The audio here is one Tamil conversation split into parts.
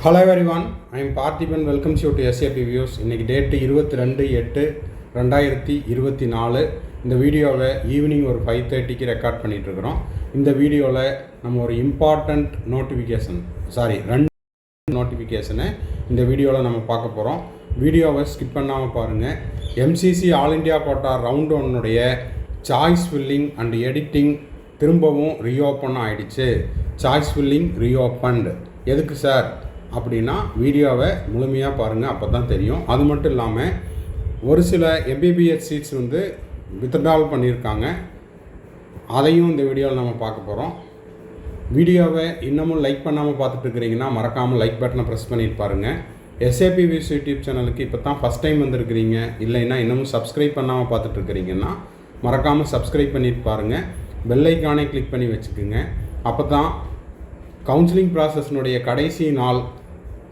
Hello everyone, I am Parthiban. Welcome you to SAP Views. இன்னைக்கு டேட் 22/8/2024. இந்த வீடியோவை ஈவினிங் ஒரு 5:30க்கு ரெக்கார்ட் பண்ணிட்டு இருக்கிறோம். இந்த வீடியோவில் நம்ம ஒரு இம்பார்ட்டண்ட் ரெண்டு நோட்டிஃபிகேஷனை இந்த வீடியோவில் நம்ம பார்க்க போகிறோம். வீடியோவை ஸ்கிப் பண்ணாமல் பாருங்கள். MCC all India quota round 1 choice filling and editing திரும்பவும் ரீஓப்பன் ஆகிடுச்சு. Choice filling reopened. எதுக்கு சார் அப்படின்னா வீடியோவை முழுமையாக பாருங்கள், அப்போ தான் தெரியும். அது மட்டும் இல்லாமல் ஒரு சில MBBS சீட்ஸ் வித்ட்ரால் பண்ணியிருக்காங்க, அதையும் இந்த வீடியோவில் நம்ம பார்க்க போகிறோம். வீடியோவை இன்னமும் லைக் பண்ணாமல் பார்த்துட்டு இருக்கிறீங்கன்னா மறக்காமல் லைக் பட்டனை ப்ரெஸ் பண்ணிட்டு பாருங்கள். SAP Views யூடியூப் சேனலுக்கு இப்போ தான் ஃபஸ்ட் டைம் வந்திருக்கிறீங்க, இல்லைன்னா இன்னமும் சப்ஸ்கிரைப் பண்ணாமல் பார்த்துட்டு இருக்கிறீங்கன்னா மறக்காமல் சப்ஸ்கிரைப் பண்ணிட்டு பாருங்கள். பெல் ஐக்கானை கிளிக் பண்ணி வச்சுக்கோங்க. அப்போ தான் கவுன்சிலிங் ப்ராசஸ்னுடைய கடைசி நாள்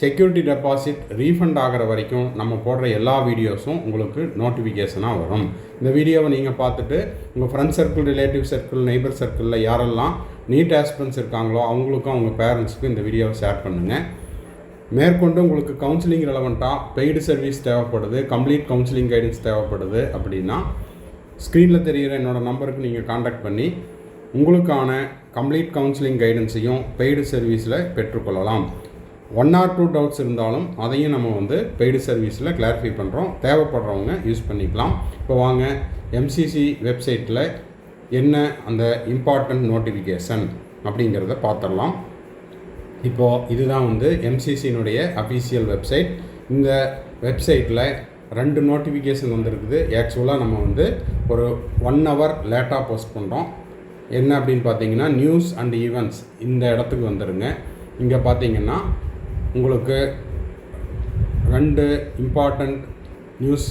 செக்யூரிட்டி டெபாசிட் ரீஃபண்ட் ஆகிற வரைக்கும் நம்ம போடுற எல்லா வீடியோஸும் உங்களுக்கு நோட்டிஃபிகேஷனாக வரும். இந்த வீடியோவை நீங்கள் பார்த்துட்டு உங்கள் friend circle, relative circle, neighbour சர்க்கிளில் யாரெல்லாம் நீட் ஆஸ்பிரன்ஸ் இருக்காங்களோ அவங்களுக்கும் அவங்க பேரண்ட்ஸுக்கும் இந்த வீடியோவை ஷேர் பண்ணுங்கள். மேற்கொண்டு உங்களுக்கு கவுன்சிலிங் ரெலவெண்ட்டாக பெய்டு சர்வீஸ் தேவைப்படுது, கம்ப்ளீட் கவுன்சிலிங் கைடன்ஸ் தேவைப்படுது அப்படின்னா ஸ்க்ரீனில் தெரிகிற என்னோடய நம்பருக்கு நீங்கள் காண்டாக்ட் பண்ணி உங்களுக்கான கம்ப்ளீட் கவுன்சிலிங் கைடன்ஸையும் பெய்டு சர்வீஸில் பெற்றுக்கொள்ளலாம். 1 or 2 டவுட்ஸ் இருந்தாலும் அதையும் நம்ம பெய்டு சர்வீஸில் கிளாரிஃபை பண்ணுறோம். தேவைப்படுறவங்க யூஸ் பண்ணிக்கலாம். இப்போ வாங்க MCC வெப்சைட்டில் என்ன அந்த இம்பார்ட்டண்ட் நோட்டிஃபிகேஷன் அப்படிங்கிறத பார்த்துடலாம். இப்போது இதுதான் MCCனுடைய அஃபீஷியல் வெப்சைட். இந்த வெப்சைட்டில் 2 நோட்டிஃபிகேஷன் வந்திருக்குது. ஆக்சுவலாக நம்ம ஒரு 1 hour லேட்டாக போஸ்ட் பண்ணுறோம். என்ன அப்படின்னு பார்த்தீங்கன்னா நியூஸ் அண்ட் ஈவெண்ட்ஸ் இந்த இடத்துக்கு வந்துடுங்க. இங்கே பார்த்தீங்கன்னா உங்களுக்கு 2 இம்பார்ட்டண்ட் நியூஸ்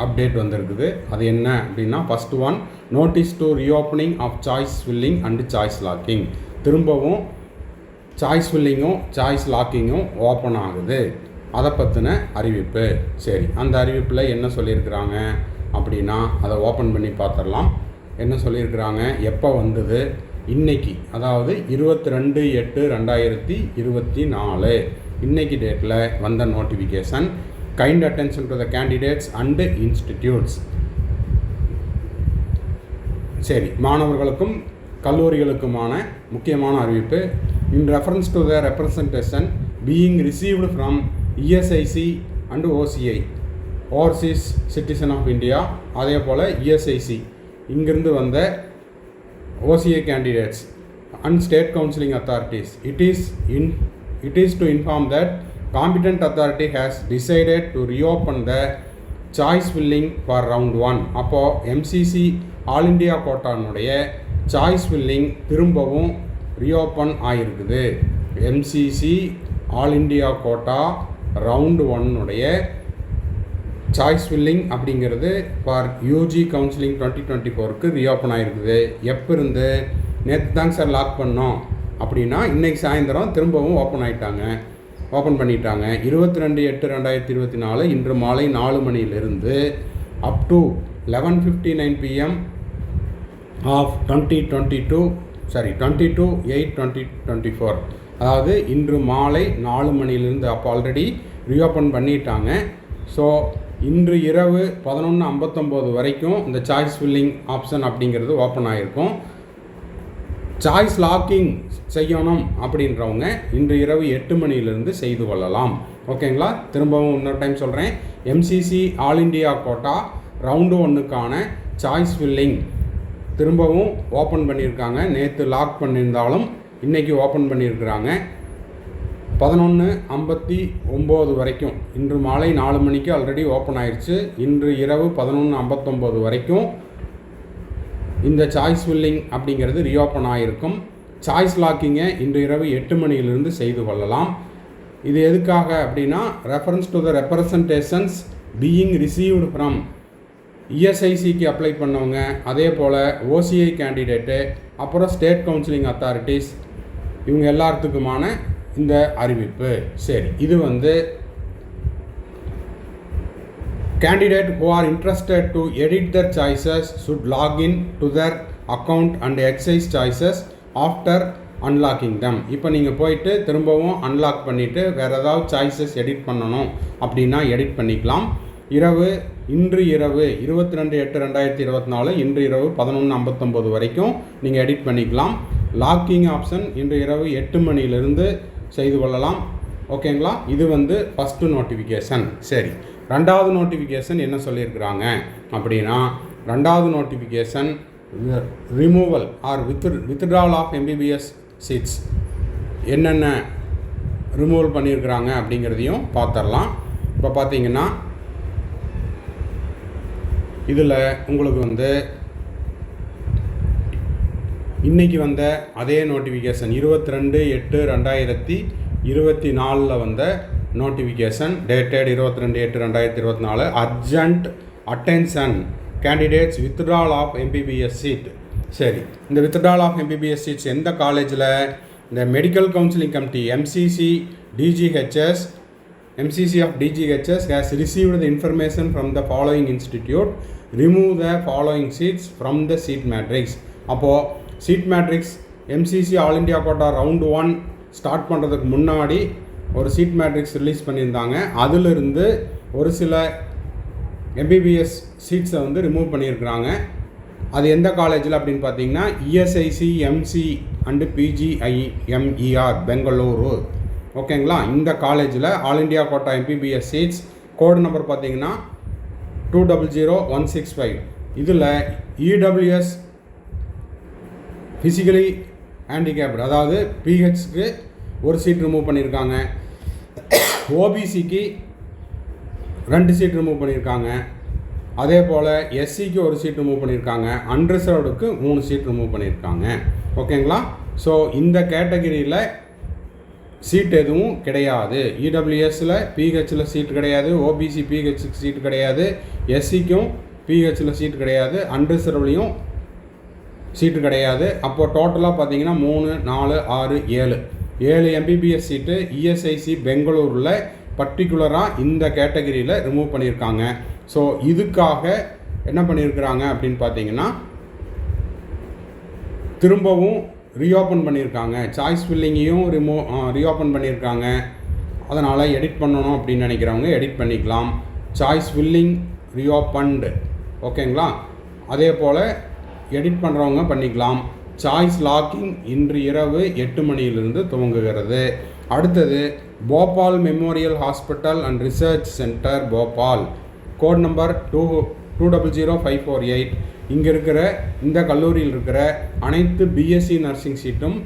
அப்டேட் வந்திருக்குது. அது என்ன அப்படின்னா first one, notice to reopening of choice filling and choice locking. திரும்பவும் சாய்ஸ் ஃபில்லிங்கும் சாய்ஸ் லாக்கிங்கும் ஓப்பன் ஆகுது, அதை பற்றின அறிவிப்பு. சரி, அந்த அறிவிப்பில் என்ன சொல்லியிருக்கிறாங்க அப்படின்னா அதை ஓப்பன் பண்ணி பார்த்துடலாம். என்ன சொல்லியிருக்கிறாங்க, எப்போ வந்தது, இன்றைக்கி, அதாவது 22/8/2024 இன்றைக்கி டேட்டில் வந்த notification. Kind attention to the candidates and institutes. சரி, மாணவர்களுக்கும் கல்லூரிகளுக்குமான முக்கியமான அறிவிப்பு. In reference to the representation being received from ESIC and OCI, overseas citizen of India, அதே போல் ESIC இங்கிருந்து வந்த OCI candidates and state counseling authorities, it is to inform that competent authority has decided to reopen the choice filling for round 1. அப்போ MCC ஆல் இண்டியா கோட்டானுடைய சாய்ஸ் ஃபில்லிங் திரும்பவும் ரீஓப்பன் ஆகிருக்குது. MCC all India quota round 1 choice filling அப்படிங்கிறது ஃபார் UG கவுன்சிலிங் 2024க்கு ரீஓப்பன் ஆகிருக்குது. எப்போ இருந்து? நேற்று தாங்க சார் லாக் பண்ணோம் அப்படின்னா இன்றைக்கி சாயந்தரம் திரும்பவும் ஓப்பன் பண்ணிட்டாங்க. 22/8/2024 இன்று மாலை 4 மணியிலிருந்து அப் டு 11:59 PM ஆஃப் 22/8/2024, அதாவது இன்று மாலை 4 மணியிலிருந்து. அப்போ ஆல்ரெடி ரீஓப்பன் பண்ணிட்டாங்க. ஸோ இன்று இரவு 11:59 வரைக்கும் இந்த சாய்ஸ் ஃபில்லிங் ஆப்ஷன் அப்படிங்கிறது ஓப்பன் ஆகிருக்கும். சாய்ஸ் லாக்கிங் செய்யணும் அப்படின்றவங்க இன்று இரவு 8 மணியிலிருந்து செய்து கொள்ளலாம். ஓகேங்களா? திரும்பவும் இன்னொரு டைம் சொல்கிறேன். MCC all India quota round 1க்கான சாய்ஸ் ஃபில்லிங் திரும்பவும் ஓப்பன் பண்ணியிருக்காங்க. நேற்று லாக் பண்ணியிருந்தாலும் இன்றைக்கி ஓப்பன் பண்ணியிருக்கிறாங்க. 11:59 வரைக்கும், இன்று மாலை 4 மணிக்கு ஆல்ரெடி ஓப்பன் ஆயிடுச்சு. இன்று இரவு 11:59 வரைக்கும் இந்த சாய்ஸ் ஃபில்லிங் அப்படிங்கிறது ரீஓப்பன் ஆகிருக்கும். சாய்ஸ் லாக்கிங்கை இன்று இரவு 8 மணியிலிருந்து செய்து கொள்ளலாம். இது எதுக்காக அப்படின்னா reference to the representations being received from ESICக்கு அப்ளை பண்ணவங்க, அதே போல் OCI கேண்டிடேட்டு, அப்புறம் ஸ்டேட் கவுன்சிலிங் அத்தாரிட்டிஸ், இவங்க எல்லாத்துக்குமான இந்த அறிவிப்பு. சரி, இது candidate who are interested to edit their choices should log in to their account and exercise choices after unlocking them. இப்போ நீங்கள் போயிட்டு திரும்பவும் அன்லாக் பண்ணிவிட்டு வேறு ஏதாவது சாய்ஸஸ் எடிட் பண்ணணும் அப்படின்னா எடிட் பண்ணிக்கலாம். இன்று இரவு 22/8/2024 இன்று இரவு 11:59 வரைக்கும் நீங்கள் எடிட் பண்ணிக்கலாம். லாக்கிங் ஆப்ஷன் இன்று இரவு 8 மணியிலிருந்து செய்து கொள்ளலாம். ஓகேங்களா? இது ஃபஸ்ட்டு நோட்டிஃபிகேஷன். சரி, ரெண்டாவது நோட்டிஃபிகேஷன் என்ன சொல்லியிருக்கிறாங்க அப்படின்னா, ரெண்டாவது notification removal or withdrawal of MBBS seats என்னென்ன ரிமூவல் பண்ணியிருக்கிறாங்க அப்படிங்கிறதையும் பார்த்துடலாம். இப்போ பார்த்தீங்கன்னா இதில் உங்களுக்கு இன்றைக்கி வந்த அதே நோட்டிஃபிகேஷன் 22/8/2024 வந்த notification dated 22/8/2024 urgent attention candidates withdrawal of MBBS seat. சரி, இந்த வித்ட்ரால் ஆஃப் MBBS சீட்ஸ் எந்த காலேஜில்? இந்த medical counselling committee MCC of DGHS has received the information from the following institute. Remove the following seats from the seat matrix. அப்போது seat matrix MCC all India quota round 1 start பண்ணுறதுக்கு முன்னாடி ஒரு சீட் மேட்ரிக்ஸ் ரிலீஸ் பண்ணியிருந்தாங்க. அதிலிருந்து ஒரு சில MBBS சீட்ஸை ரிமூவ் பண்ணியிருக்கிறாங்க. அது எந்த காலேஜில் அப்படின்னு பார்த்தீங்கன்னா ESIC MC அண்டு PGIMER பெங்களூரு. ஓகேங்களா? இந்த காலேஜில் all India quota MBBS seats code number பார்த்தீங்கன்னா 200165. இதில் EWS ஃபிசிக்கலி ஹேண்டிகேப்டு அதாவது PHக்கு ஒரு சீட் ரிமூவ் பண்ணியிருக்காங்க. OBCக்கு 2 சீட் ரிமூவ் பண்ணியிருக்காங்க. அதே போல் SCக்கு ஒரு சீட் ரிமூவ் பண்ணியிருக்காங்க. அன்ரிசர்வ்டுக்கு 3 சீட் ரிமூவ் பண்ணியிருக்காங்க. ஓகேங்களா? ஸோ இந்த கேட்டகிரியில் சீட் எதுவும் கிடையாது. EWSல PHல சீட் கிடையாது, OBC PHக்கு சீட் கிடையாது, SCக்கும் PHல சீட் கிடையாது, அன்ரிசர்வ்லையும் சீட்டு கிடையாது. அப்போது டோட்டலாக பார்த்தீங்கன்னா 3, 4, 6, 7 MBBS சீட்டு ESIC பெங்களூரில் பர்டிகுலராக இந்த கேட்டகிரியில் ரிமூவ் பண்ணியிருக்காங்க. ஸோ இதுக்காக என்ன பண்ணியிருக்கிறாங்க அப்படின்னு பார்த்தீங்கன்னா திரும்பவும் ரீஓப்பன் பண்ணியிருக்காங்க. சாய்ஸ் ஃபில்லிங்கையும் ரீஓப்பன் பண்ணியிருக்காங்க. அதனால் எடிட் பண்ணணும் அப்படின்னு நினைக்கிறவங்க எடிட் பண்ணிக்கலாம். Choice filling reopened. ஓகேங்களா? அதே போல் எடிட் பண்ணுறவங்க பண்ணிக்கலாம். சாய்ஸ் லாக்கிங் இன்று இரவு 8 மணியிலிருந்து துவங்குகிறது. அடுத்தது Bhopal memorial hospital and research centre Bhopal code number 200548. இங்கே இருக்கிற இந்த கல்லூரியில் இருக்கிற அனைத்து BSc நர்சிங் சீட்டும்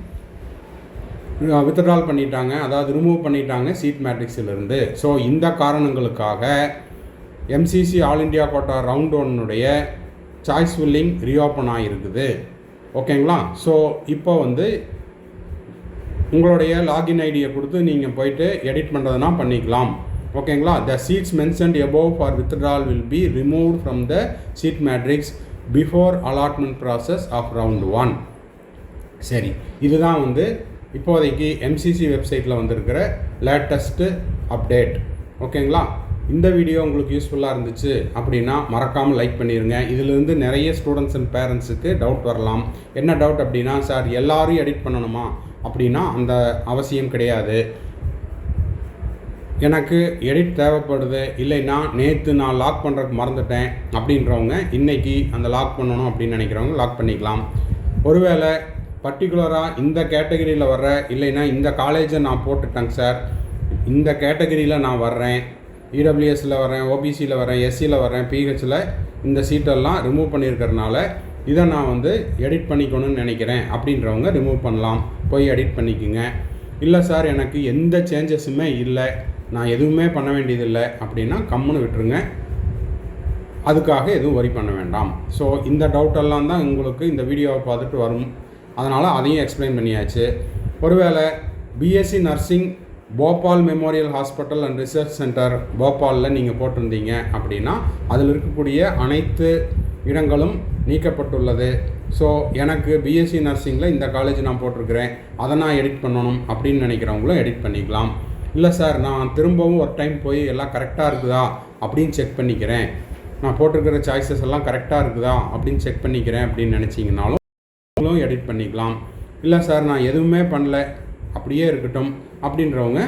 வித்ட்ரால் பண்ணிட்டாங்க, அதாவது ரிமூவ் பண்ணிட்டாங்க சீட் மேட்ரிக்ஸிலிருந்து. ஸோ இந்த காரணங்களுக்காக MCC all India quota round 1 choice filling reopen ஆகிருக்குது. ஓகேங்களா? ஸோ இப்போ உங்களுடைய லாகின் ஐடியை கொடுத்து நீங்கள் போயிட்டு எடிட் பண்ணுறதுனா பண்ணிக்கலாம். ஓகேங்களா? The seats mentioned above for withdrawal will be removed from the seat matrix before allotment process of round 1. சரி, இதுதான் இப்போதைக்கு MCC வெப்சைட்டில் வந்திருக்கிற லேட்டஸ்ட்டு அப்டேட். ஓகேங்களா? இந்த வீடியோ உங்களுக்கு யூஸ்ஃபுல்லாக இருந்துச்சு அப்படின்னா மறக்காமல் லைக் பண்ணிடுங்க. இதிலிருந்து நிறைய ஸ்டூடெண்ட்ஸ் அண்ட் பேரண்ட்ஸுக்கு டவுட் வரலாம். என்ன டவுட் அப்படின்னா, சார் எல்லாரும் எடிட் பண்ணணுமா அப்படின்னா அந்த அவசியம் கிடையாது. எனக்கு எடிட் தேவைப்படுது, இல்லைன்னா நேற்று நான் லாக் பண்ணுறதுக்கு மறந்துட்டேன் அப்படின்றவங்க இன்றைக்கி அந்த லாக் பண்ணணும் அப்படின்னு நினைக்கிறவங்க லாக் பண்ணிக்கலாம். ஒருவேளை பர்டிகுலராக இந்த கேட்டகரியில் வர்ற, இல்லைன்னா இந்த காலேஜை நான் போட்டுட்டேங்க சார், இந்த கேட்டகரியில் நான் வர்றேன், EWSல வரேன், OBCயில் வரேன், SCயில் வரேன், PHல இந்த சீட்டெல்லாம் ரிமூவ் பண்ணியிருக்கிறதுனால இதை நான் எடிட் பண்ணிக்கணும்னு நினைக்கிறேன் அப்படின்றவங்க ரிமூவ் பண்ணலாம், போய் எடிட் பண்ணிக்கோங்க. இல்லை சார் எனக்கு எந்த சேஞ்சஸுமே இல்லை, நான் எதுவுமே பண்ண வேண்டியதில்லை அப்படின்னா கம்முன்னு விட்டுருங்க. அதுக்காக எதுவும் வரி பண்ண வேண்டாம். ஸோ இந்த டவுட்டெல்லாம் தான் உங்களுக்கு இந்த வீடியோவை பார்த்துட்டு வரும். அதனால் அதையும் எக்ஸ்பிளைன் பண்ணியாச்சு. ஒருவேளை BSc nursing Bhopal memorial hospital and research centre போபாலில் நீங்கள் போட்டிருந்தீங்க அப்படின்னா அதில் இருக்கக்கூடிய அனைத்து இடங்களும் நீக்கப்பட்டுள்ளது. ஸோ எனக்கு BSc நர்சிங்கில் இந்த காலேஜ் நான் போட்டிருக்கிறேன், அதை நான் எடிட் பண்ணணும் அப்படின்னு நினைக்கிறவங்களும் எடிட் பண்ணிக்கலாம். இல்லை சார் நான் திரும்பவும் ஒரு டைம் போய் எல்லாம் கரெக்டாக இருக்குதா அப்படின்னு செக் பண்ணிக்கிறேன், நான் போட்டிருக்கிற சாய்ஸஸ் எல்லாம் கரெக்டாக இருக்குதா அப்படின்னு செக் பண்ணிக்கிறேன் அப்படின்னு நினச்சிங்கனாலும் எடிட் பண்ணிக்கலாம். இல்லை சார் நான் எதுவுமே பண்ணல அப்படியே இருக்கட்டும் அப்படின்றவங்க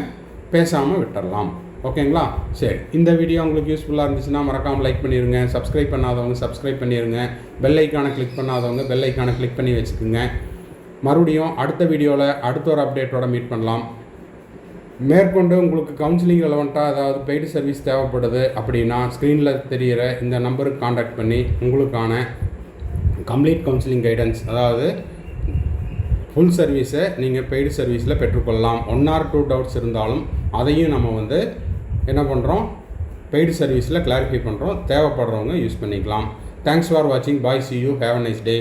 பேசாமல் விட்டுடலாம். ஓகேங்களா? சரி, இந்த வீடியோ உங்களுக்கு யூஸ்ஃபுல்லாக இருந்துச்சுன்னா மறக்காமல் லைக் பண்ணிடுங்க. சப்ஸ்கிரைப் பண்ணாதவங்க சப்ஸ்கிரைப் பண்ணிடுங்க. பெல் ஐக்கானை கிளிக் பண்ணாதவங்க பெல் ஐக்கானை கிளிக் பண்ணி வச்சுக்கோங்க. மறுபடியும் அடுத்த வீடியோவில் அடுத்த ஒரு அப்டேட்டோட மீட் பண்ணலாம். மேற்கொண்டு உங்களுக்கு கவுன்சிலிங் ரெலவெண்ட்டாக அதாவது பெய்டு சர்வீஸ் தேவைப்படுது அப்படின்னா ஸ்க்ரீனில் தெரிகிற இந்த நம்பருக்கு காண்டாக்ட் பண்ணி உங்களுக்கான கம்ப்ளீட் கவுன்சிலிங் கைடன்ஸ் அதாவது ஃபுல் சர்வீஸை நீங்கள் பெய்டு சர்வீஸில் பெற்றுக்கொள்ளலாம். 1 or 2 டவுட்ஸ் இருந்தாலும் அதையும் நம்ம என்ன பண்ணுறோம், பெய்டு சர்வீஸில் கிளாரிஃபை பண்ணுறோம். தேவைப்படுறவங்க யூஸ் பண்ணிக்கலாம். தேங்க்ஸ் ஃபார் வாட்சிங். பாய், see you, have a nice day.